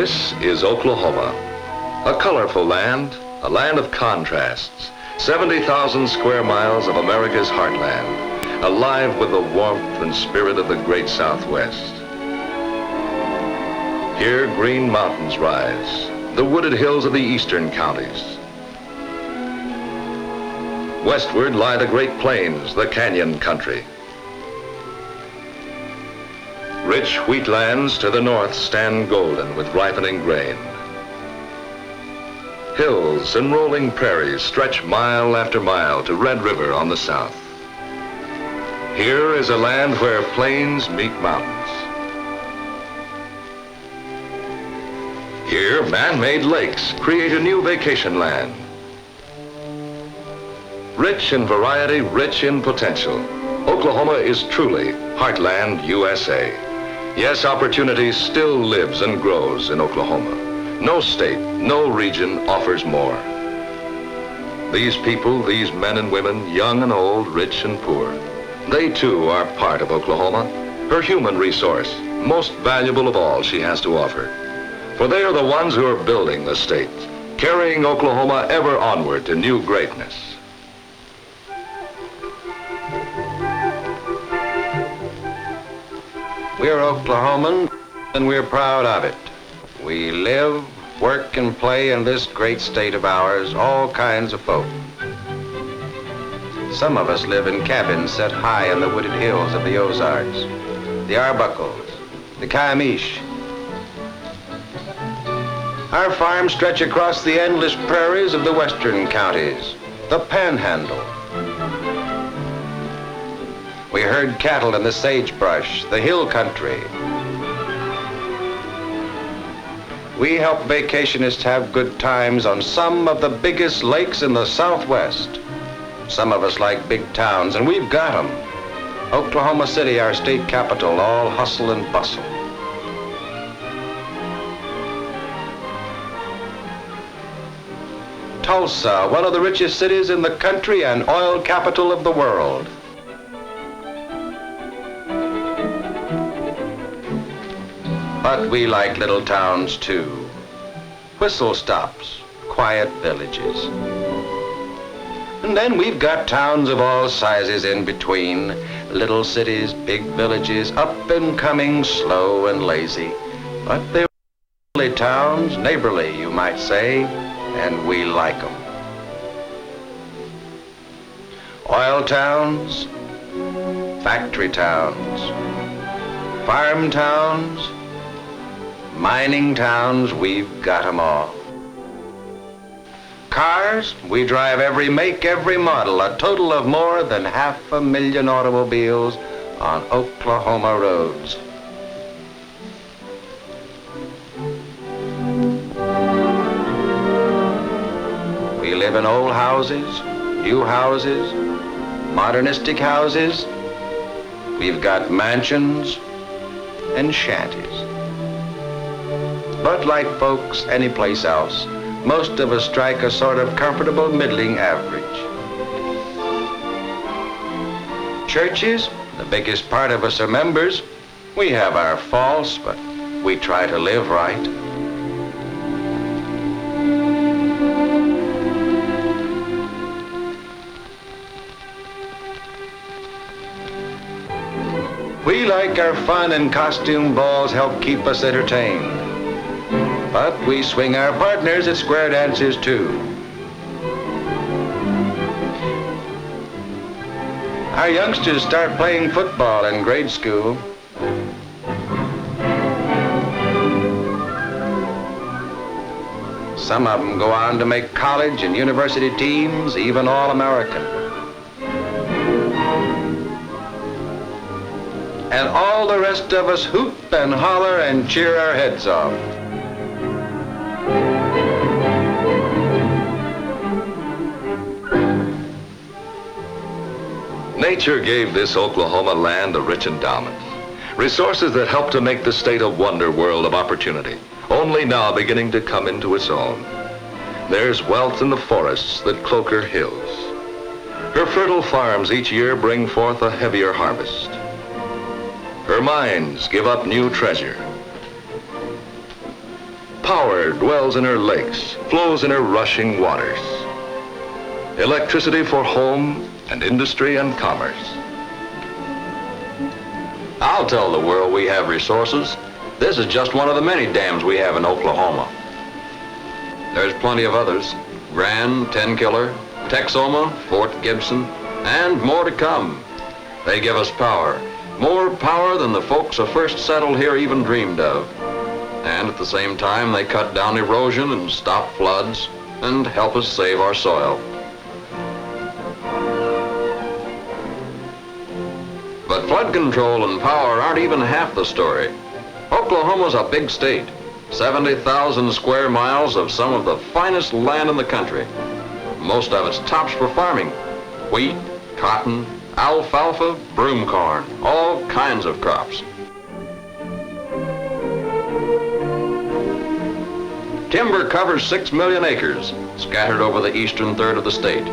This is Oklahoma, a colorful land, a land of contrasts, 70,000 square miles of America's heartland, alive with the warmth and spirit of the great Southwest. Here, green mountains rise, the wooded hills of the eastern counties. Westward lie the Great Plains, the canyon country. Rich wheatlands to the north stand golden with ripening grain. Hills and rolling prairies stretch mile after mile to Red River on the south. Here is a land where plains meet mountains. Here, man-made lakes create a new vacation land. Rich in variety, rich in potential, Oklahoma is truly Heartland USA. Yes, opportunity still lives and grows in Oklahoma. No state, no region offers more. These people, these men and women, young and old, rich and poor, they too are part of Oklahoma, her human resource, most valuable of all she has to offer. For they are the ones who are building the state, carrying Oklahoma ever onward to new greatness. We're Oklahomans, and we're proud of it. We live, work, and play in this great state of ours, all kinds of folk. Some of us live in cabins set high in the wooded hills of the Ozarks, the Arbuckles, the Kiamish. Our farms stretch across the endless prairies of the western counties, the Panhandle. We herd cattle in the sagebrush, the hill country. We help vacationists have good times on some of the biggest lakes in the Southwest. Some of us like big towns, and we've got them. Oklahoma City, our state capital, all hustle and bustle. Tulsa, one of the richest cities in the country and oil capital of the world. But we like little towns too. Whistle stops, quiet villages. And then we've got towns of all sizes in between. Little cities, big villages, up and coming, slow and lazy. But they're friendly towns, neighborly you might say, and we like them. Oil towns, factory towns, farm towns, mining towns, we've got them all. Cars, we drive every make, every model, a total of more than 500,000 automobiles on Oklahoma roads. We live in old houses, new houses, modernistic houses. We've got mansions and shanties. But like folks anyplace else, most of us strike a sort of comfortable middling average. Churches, the biggest part of us are members. We have our faults, but we try to live right. We like our fun, and costume balls help keep us entertained. But we swing our partners at square dances too. Our youngsters start playing football in grade school. Some of them go on to make college and university teams, even All-American. And all the rest of us hoot and holler and cheer our heads off. Nature gave this Oklahoma land a rich endowment. Resources that help to make the state a wonder world of opportunity, only now beginning to come into its own. There's wealth in the forests that cloak her hills. Her fertile farms each year bring forth a heavier harvest. Her mines give up new treasure. Power dwells in her lakes, flows in her rushing waters. Electricity for home and industry and commerce. I'll tell the world we have resources. This is just one of the many dams we have in Oklahoma. There's plenty of others. Grand, 10 Killer, Texoma, Fort Gibson, and more to come. They give us power. More power than the folks who first settled here even dreamed of. And at the same time, they cut down erosion and stop floods and help us save our soil. But flood control and power aren't even half the story. Oklahoma's a big state. 70,000 square miles of some of the finest land in the country. Most of it's tops for farming. Wheat, cotton, alfalfa, broom corn, all kinds of crops. Timber covers 6 million acres, scattered over the eastern third of the state.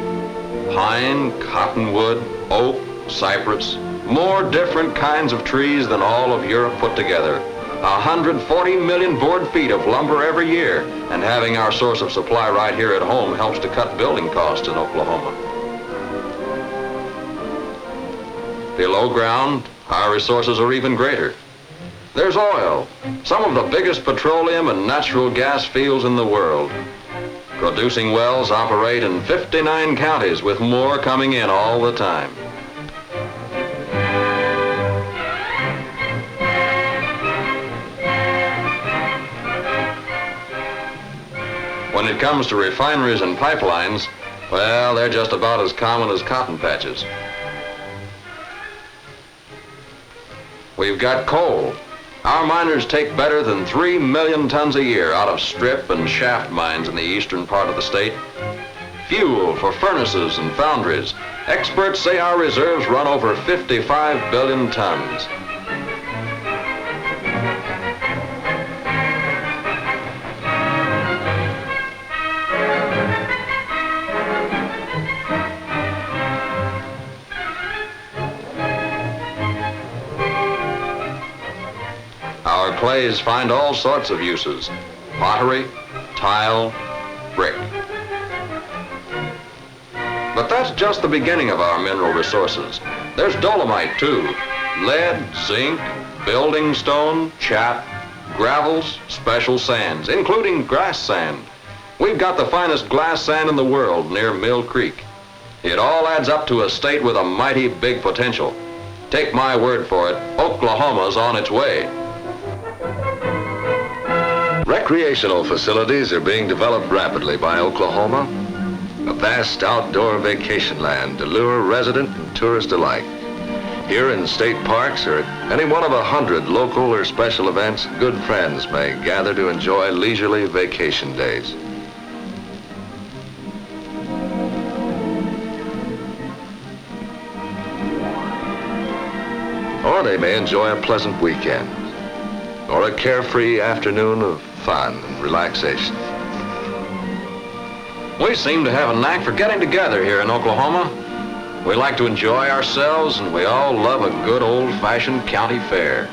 Pine, cottonwood, oak, cypress, more different kinds of trees than all of Europe put together. 140 million board feet of lumber every year, and having our source of supply right here at home helps to cut building costs in Oklahoma. Below ground, our resources are even greater. There's oil, some of the biggest petroleum and natural gas fields in the world. Producing wells operate in 59 counties, with more coming in all the time. When it comes to refineries and pipelines, well, they're just about as common as cotton patches. We've got coal. Our miners take better than 3 million tons a year out of strip and shaft mines in the eastern part of the state. Fuel for furnaces and foundries. Experts say our reserves run over 55 billion tons. Our clays find all sorts of uses: pottery, tile, brick. But that's just the beginning of our mineral resources. There's dolomite too. Lead, zinc, building stone, chat, gravels, special sands, including grass sand. We've got the finest glass sand in the world near Mill Creek. It all adds up to a state with a mighty big potential. Take my word for it, Oklahoma's on its way. Recreational facilities are being developed rapidly by Oklahoma. A vast outdoor vacation land to lure resident and tourist alike. Here in state parks or at any one of 100 local or special events, good friends may gather to enjoy leisurely vacation days. Or they may enjoy a pleasant weekend or a carefree afternoon of fun and relaxation. We seem to have a knack for getting together here in Oklahoma. We like to enjoy ourselves, and we all love a good old-fashioned county fair.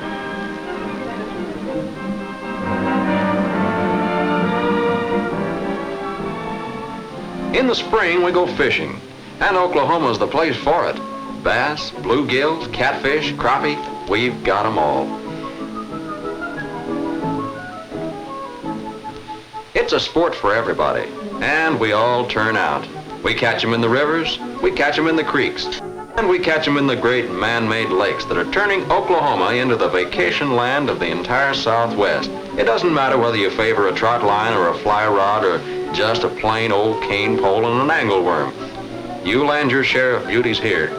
In the spring, we go fishing, and Oklahoma's the place for it. Bass, bluegills, catfish, crappie, we've got 'em all. It's a sport for everybody, and we all turn out. We catch them in the rivers, we catch them in the creeks, and we catch them in the great man-made lakes that are turning Oklahoma into the vacation land of the entire Southwest. It doesn't matter whether you favor a trot line or a fly rod or just a plain old cane pole and an angleworm. You land your share of beauties here.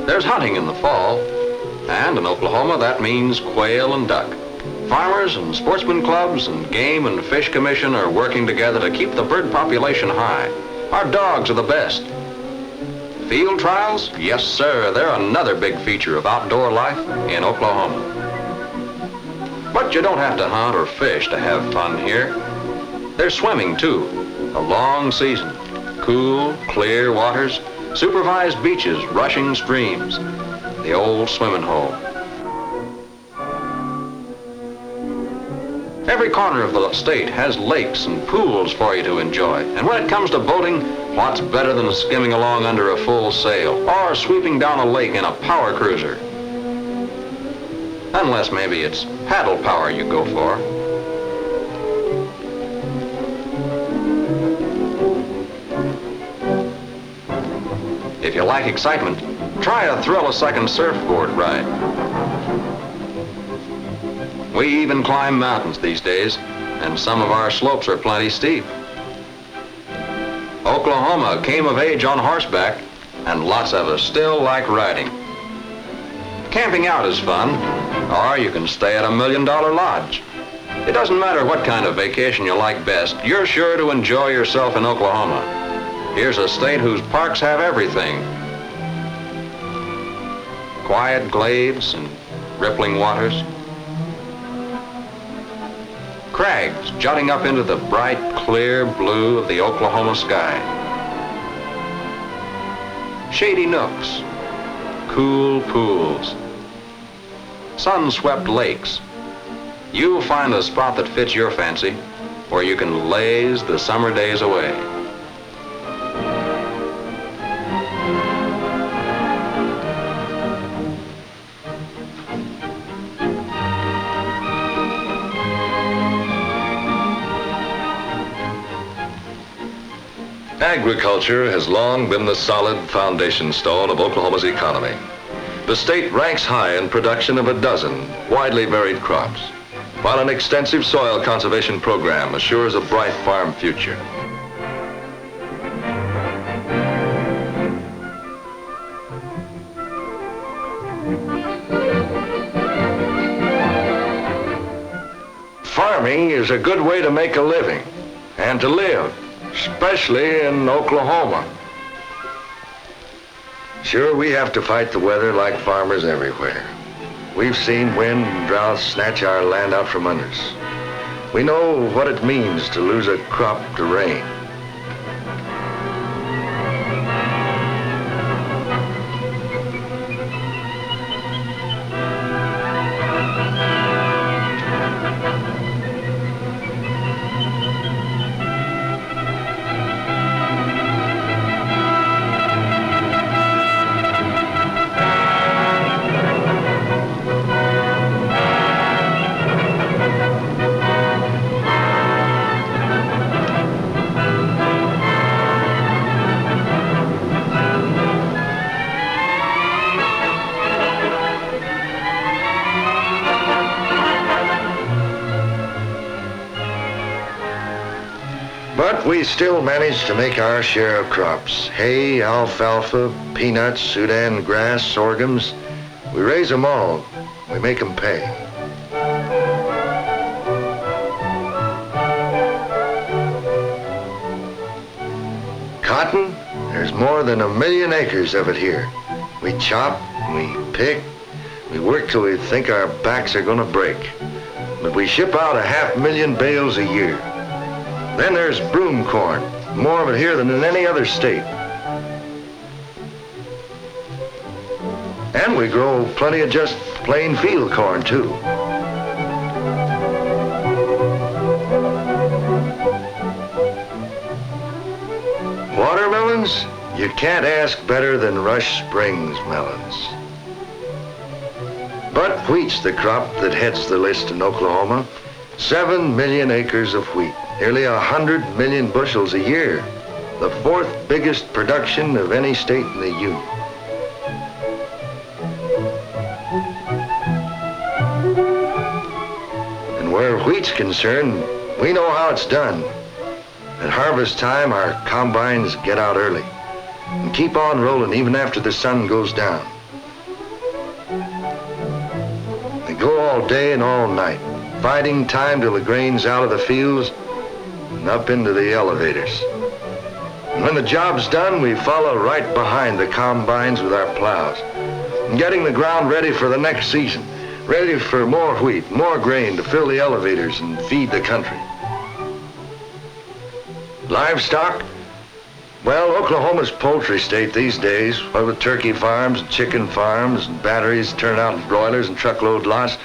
There's hunting in the fall, and in Oklahoma that means quail and duck. Farmers and sportsman clubs and Game and Fish Commission are working together to keep the bird population high. Our dogs are the best. Field trials? Yes, sir, they're another big feature of outdoor life in Oklahoma. But you don't have to hunt or fish to have fun here. There's swimming too, a long season, cool, clear waters, supervised beaches, rushing streams, the old swimming hole. Every corner of the state has lakes and pools for you to enjoy. And when it comes to boating, what's better than skimming along under a full sail or sweeping down a lake in a power cruiser? Unless maybe it's paddle power you go for. If you like excitement, try a thrill-a-second surfboard ride. We even climb mountains these days, and some of our slopes are plenty steep. Oklahoma came of age on horseback, and lots of us still like riding. Camping out is fun, or you can stay at a $1 Million Lodge. It doesn't matter what kind of vacation you like best, you're sure to enjoy yourself in Oklahoma. Here's a state whose parks have everything. Quiet glades and rippling waters. Crags jutting up into the bright, clear blue of the Oklahoma sky. Shady nooks, cool pools, sun-swept lakes. You'll find a spot that fits your fancy, where you can laze the summer days away. Agriculture has long been the solid foundation stone of Oklahoma's economy. The state ranks high in production of a dozen widely varied crops, while an extensive soil conservation program assures a bright farm future. Farming is a good way to make a living and to live, especially in Oklahoma. Sure, we have to fight the weather like farmers everywhere. We've seen wind and drought snatch our land out from under us. We know what it means to lose a crop to rain. But we still manage to make our share of crops. Hay, alfalfa, peanuts, Sudan grass, sorghums. We raise them all. We make them pay. Cotton, there's more than 1 million acres of it here. We chop, we pick, we work till we think our backs are gonna break. But we ship out 500,000 bales a year. Then there's broom corn, more of it here than in any other state. And we grow plenty of just plain field corn, too. Watermelons, you can't ask better than Rush Springs melons. But wheat's the crop that heads the list in Oklahoma. 7 million acres of wheat. Nearly 100 million bushels a year, the 4th biggest production of any state in the Union. And where wheat's concerned, we know how it's done. At harvest time, our combines get out early and keep on rolling even after the sun goes down. They go all day and all night, biding time till the grain's out of the fields and up into the elevators. And when the job's done, we follow right behind the combines with our plows, and getting the ground ready for the next season, ready for more wheat, more grain to fill the elevators and feed the country. Livestock, Well, Oklahoma's poultry state these days, what with turkey farms and chicken farms and batteries turning out broilers and truckload lots.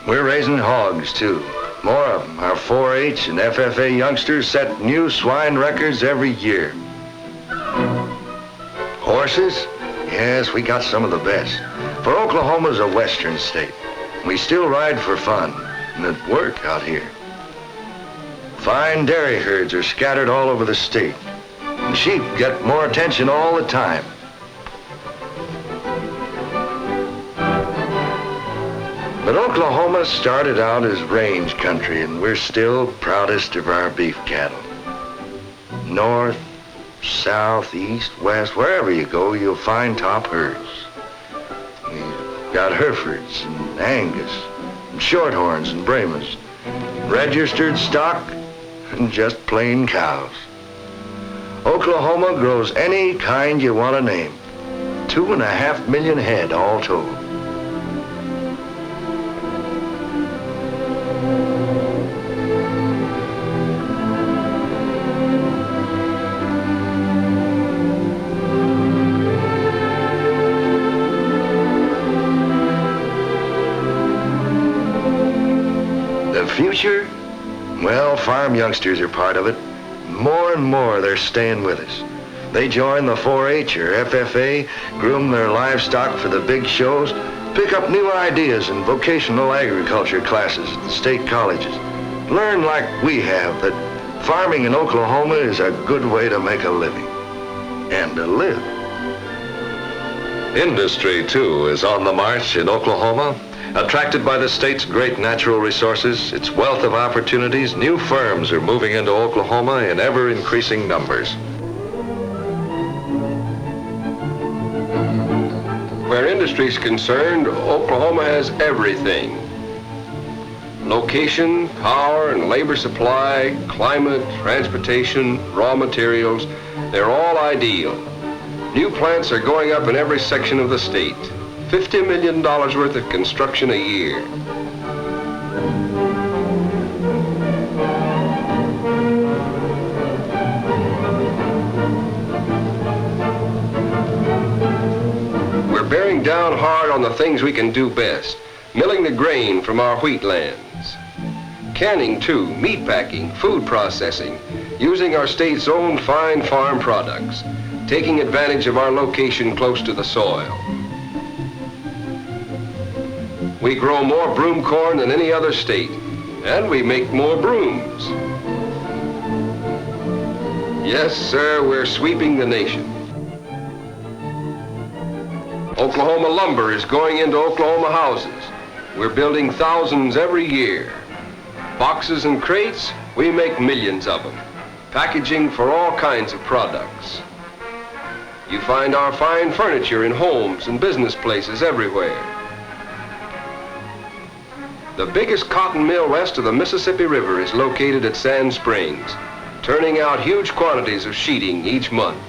We're raising hogs, too. More of them. Our 4-H and FFA youngsters set new swine records every year. Horses? Yes, we got some of the best. For Oklahoma's a western state. We still ride for fun and at work out here. Fine dairy herds are scattered all over the state. And sheep get more attention all the time. But Oklahoma started out as range country, and we're still proudest of our beef cattle. North, south, east, west, wherever you go, you'll find top herds. We've got Herefords and Angus, and Shorthorns and Brahmas, registered stock, and just plain cows. Oklahoma grows any kind you want to name. 2.5 million head all told. The future? Well, farm youngsters are part of it. More and more, they're staying with us. They join the 4-H or FFA, groom their livestock for the big shows, pick up new ideas in vocational agriculture classes at the state colleges. Learn like we have that farming in Oklahoma is a good way to make a living. And to live. Industry, too, is on the march in Oklahoma. Attracted by the state's great natural resources, its wealth of opportunities, new firms are moving into Oklahoma in ever-increasing numbers. Where industry is concerned, Oklahoma has everything. Location, power and labor supply, climate, transportation, raw materials, they're all ideal. New plants are going up in every section of the state. $50 million worth of construction a year. We're bearing down hard on the things we can do best. Milling the grain from our wheatlands. Canning too, meat packing, food processing, using our state's own fine farm products, taking advantage of our location close to the soil. We grow more broom corn than any other state, and we make more brooms. Yes, sir, we're sweeping the nation. Oklahoma lumber is going into Oklahoma houses. We're building thousands every year. Boxes and crates, we make millions of them. Packaging for all kinds of products. You find our fine furniture in homes and business places everywhere. The biggest cotton mill west of the Mississippi River is located at Sand Springs, turning out huge quantities of sheeting each month.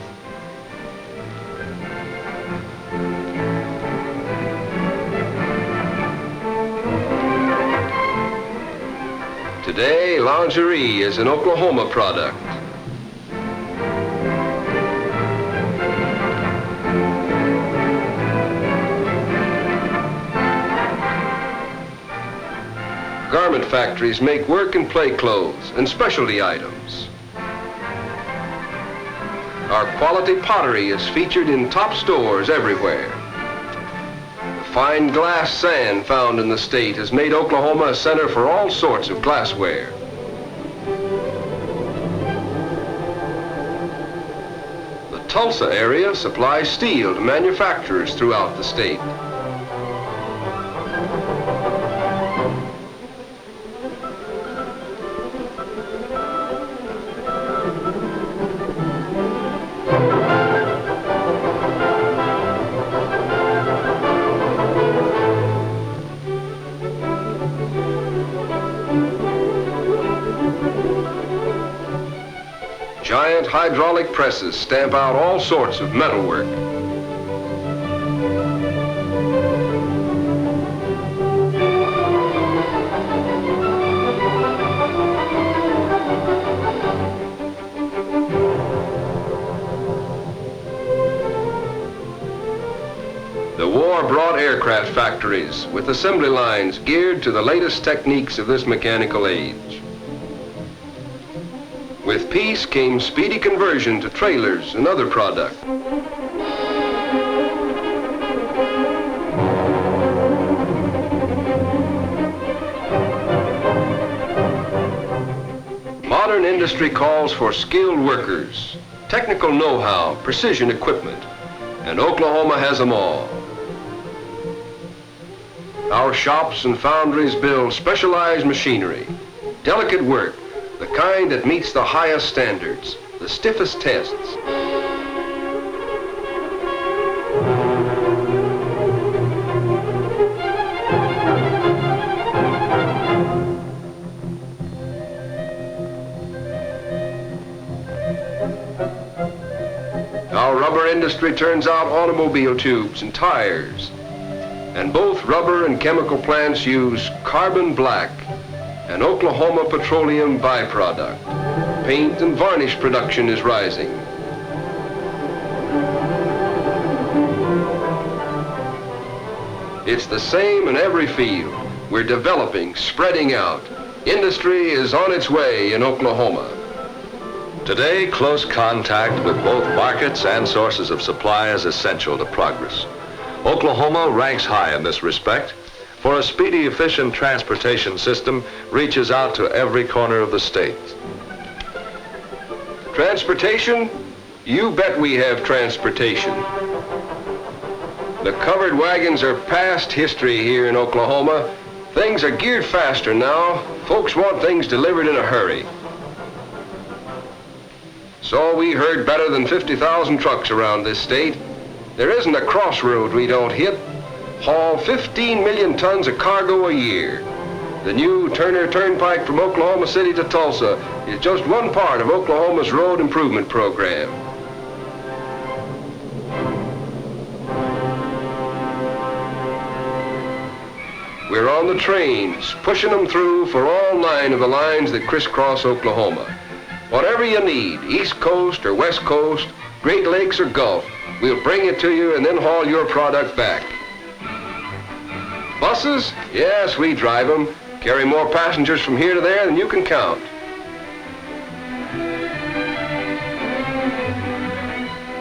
Today, lingerie is an Oklahoma product. Garment factories make work and play clothes and specialty items. Our quality pottery is featured in top stores everywhere. The fine glass sand found in the state has made Oklahoma a center for all sorts of glassware. The Tulsa area supplies steel to manufacturers throughout the state. Giant hydraulic presses stamp out all sorts of metalwork. factories with assembly lines geared to the latest techniques of this mechanical age. With peace came speedy conversion to trailers and other products. Modern industry calls for skilled workers, technical know-how, precision equipment, and Oklahoma has them all. Our shops and foundries build specialized machinery, delicate work, the kind that meets the highest standards, the stiffest tests. Our rubber industry turns out automobile tubes and tires. And both rubber and chemical plants use carbon black, an Oklahoma petroleum byproduct. Paint and varnish production is rising. It's the same in every field. We're developing, spreading out. Industry is on its way in Oklahoma. Today, close contact with both markets and sources of supply is essential to progress. Oklahoma ranks high in this respect, for a speedy, efficient transportation system reaches out to every corner of the state. Transportation? You bet we have transportation. The covered wagons are past history here in Oklahoma. Things are geared faster now. Folks want things delivered in a hurry. So we herd better than 50,000 trucks around this state. There isn't a crossroad we don't hit. Haul 15 million tons of cargo a year. The new Turner Turnpike from Oklahoma City to Tulsa is just one part of Oklahoma's road improvement program. We're on the trains, pushing them through for all 9 of the lines that crisscross Oklahoma. Whatever you need, East Coast or West Coast, Great Lakes or Gulf, we'll bring it to you and then haul your product back. Buses? Yes, we drive them. Carry more passengers from here to there than you can count.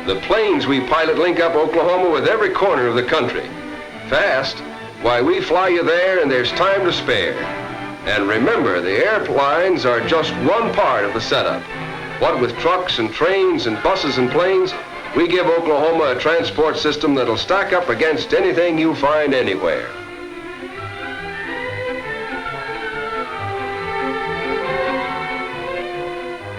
The planes we pilot link up Oklahoma with every corner of the country. Fast? Why, we fly you there and there's time to spare. And remember, the airlines are just one part of the setup. What with trucks and trains and buses and planes, we give Oklahoma a transport system that'll stack up against anything you find anywhere.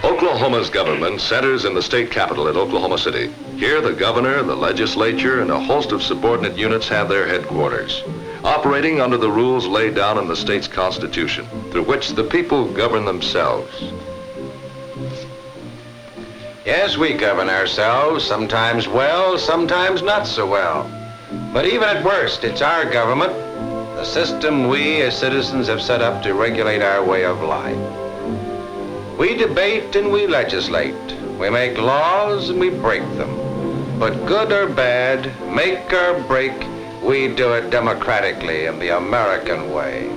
Oklahoma's government centers in the state capital at Oklahoma City. Here, the governor, the legislature, and a host of subordinate units have their headquarters, operating under the rules laid down in the state's constitution, through which the people govern themselves. Yes, we govern ourselves, sometimes well, sometimes not so well. But even at worst, it's our government, the system we as citizens have set up to regulate our way of life. We debate and we legislate. We make laws and we break them. But good or bad, make or break, we do it democratically in the American way.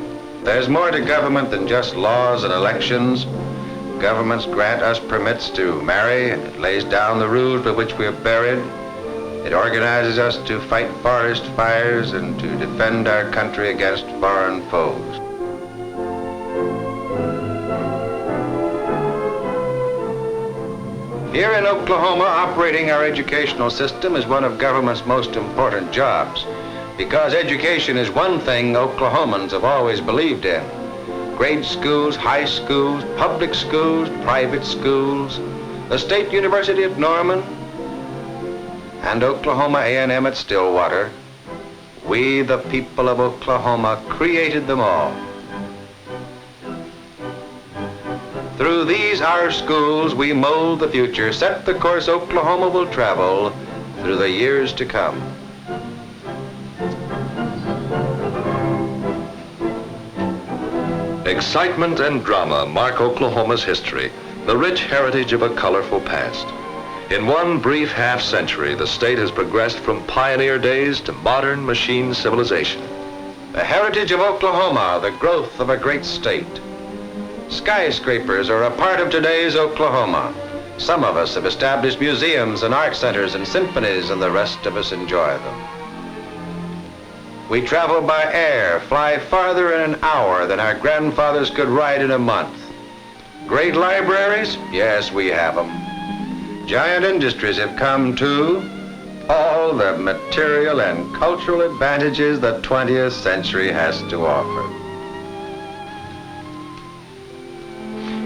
There's more to government than just laws and elections. Governments grant us permits to marry, and it lays down the rules by which we are buried. It organizes us to fight forest fires and to defend our country against foreign foes. Here in Oklahoma, operating our educational system is one of government's most important jobs, because education is one thing Oklahomans have always believed in. Grade schools, high schools, public schools, private schools, the State University at Norman, and Oklahoma A&M at Stillwater. We, the people of Oklahoma, created them all. Through these, our schools, we mold the future, set the course Oklahoma will travel through the years to come. Excitement and drama mark Oklahoma's history, the rich heritage of a colorful past. In one brief half-century, the state has progressed from pioneer days to modern machine civilization. The heritage of Oklahoma, the growth of a great state. Skyscrapers are a part of today's Oklahoma. Some of us have established museums and art centers and symphonies, and the rest of us enjoy them. We travel by air, fly farther in an hour than our grandfathers could ride in a month. Great libraries? Yes, we have them. Giant industries have come too. All the material and cultural advantages the 20th century has to offer.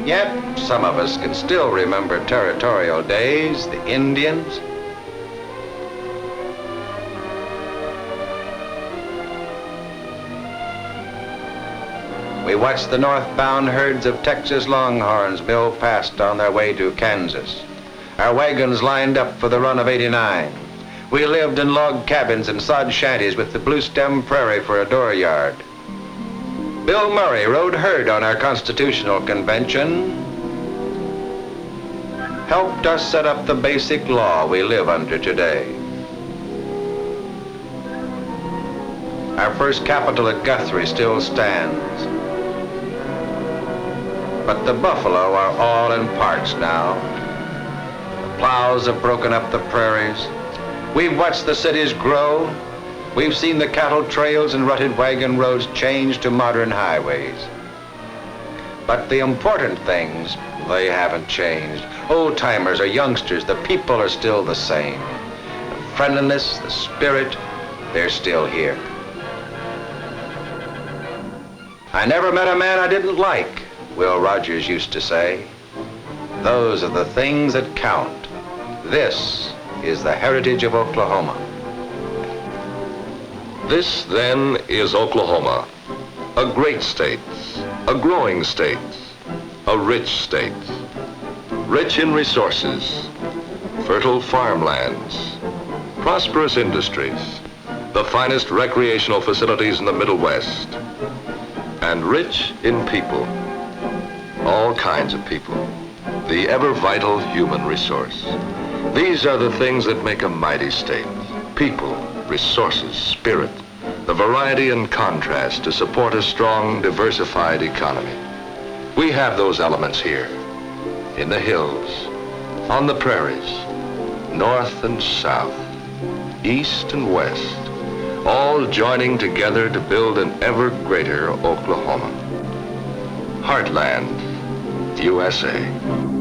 Yet, some of us can still remember territorial days, the Indians. We watched the northbound herds of Texas longhorns mill past on their way to Kansas. Our wagons lined up for the run of '89. We lived in log cabins and sod shanties with the blue stem prairie for a dooryard. Bill Murray rode herd on our Constitutional Convention, helped us set up the basic law we live under today. Our first capital at Guthrie still stands, but the buffalo are all in parks now. The plows have broken up the prairies. We've watched the cities grow. We've seen the cattle trails and rutted wagon roads change to modern highways. But the important things, they haven't changed. Old-timers or youngsters, the people are still the same. The friendliness, the spirit, they're still here. I never met a man I didn't like, Will Rogers used to say. Those are the things that count. This is the heritage of Oklahoma. This, then, is Oklahoma, a great state, a growing state, a rich state, rich in resources, fertile farmlands, prosperous industries, the finest recreational facilities in the Middle West, and rich in people, all kinds of people, the ever-vital human resource. These are the things that make a mighty state: people, resources, spirit, the variety and contrast to support a strong, diversified economy. We have those elements here, in the hills, on the prairies, north and south, east and west, all joining together to build an ever greater Oklahoma. Heartland USA.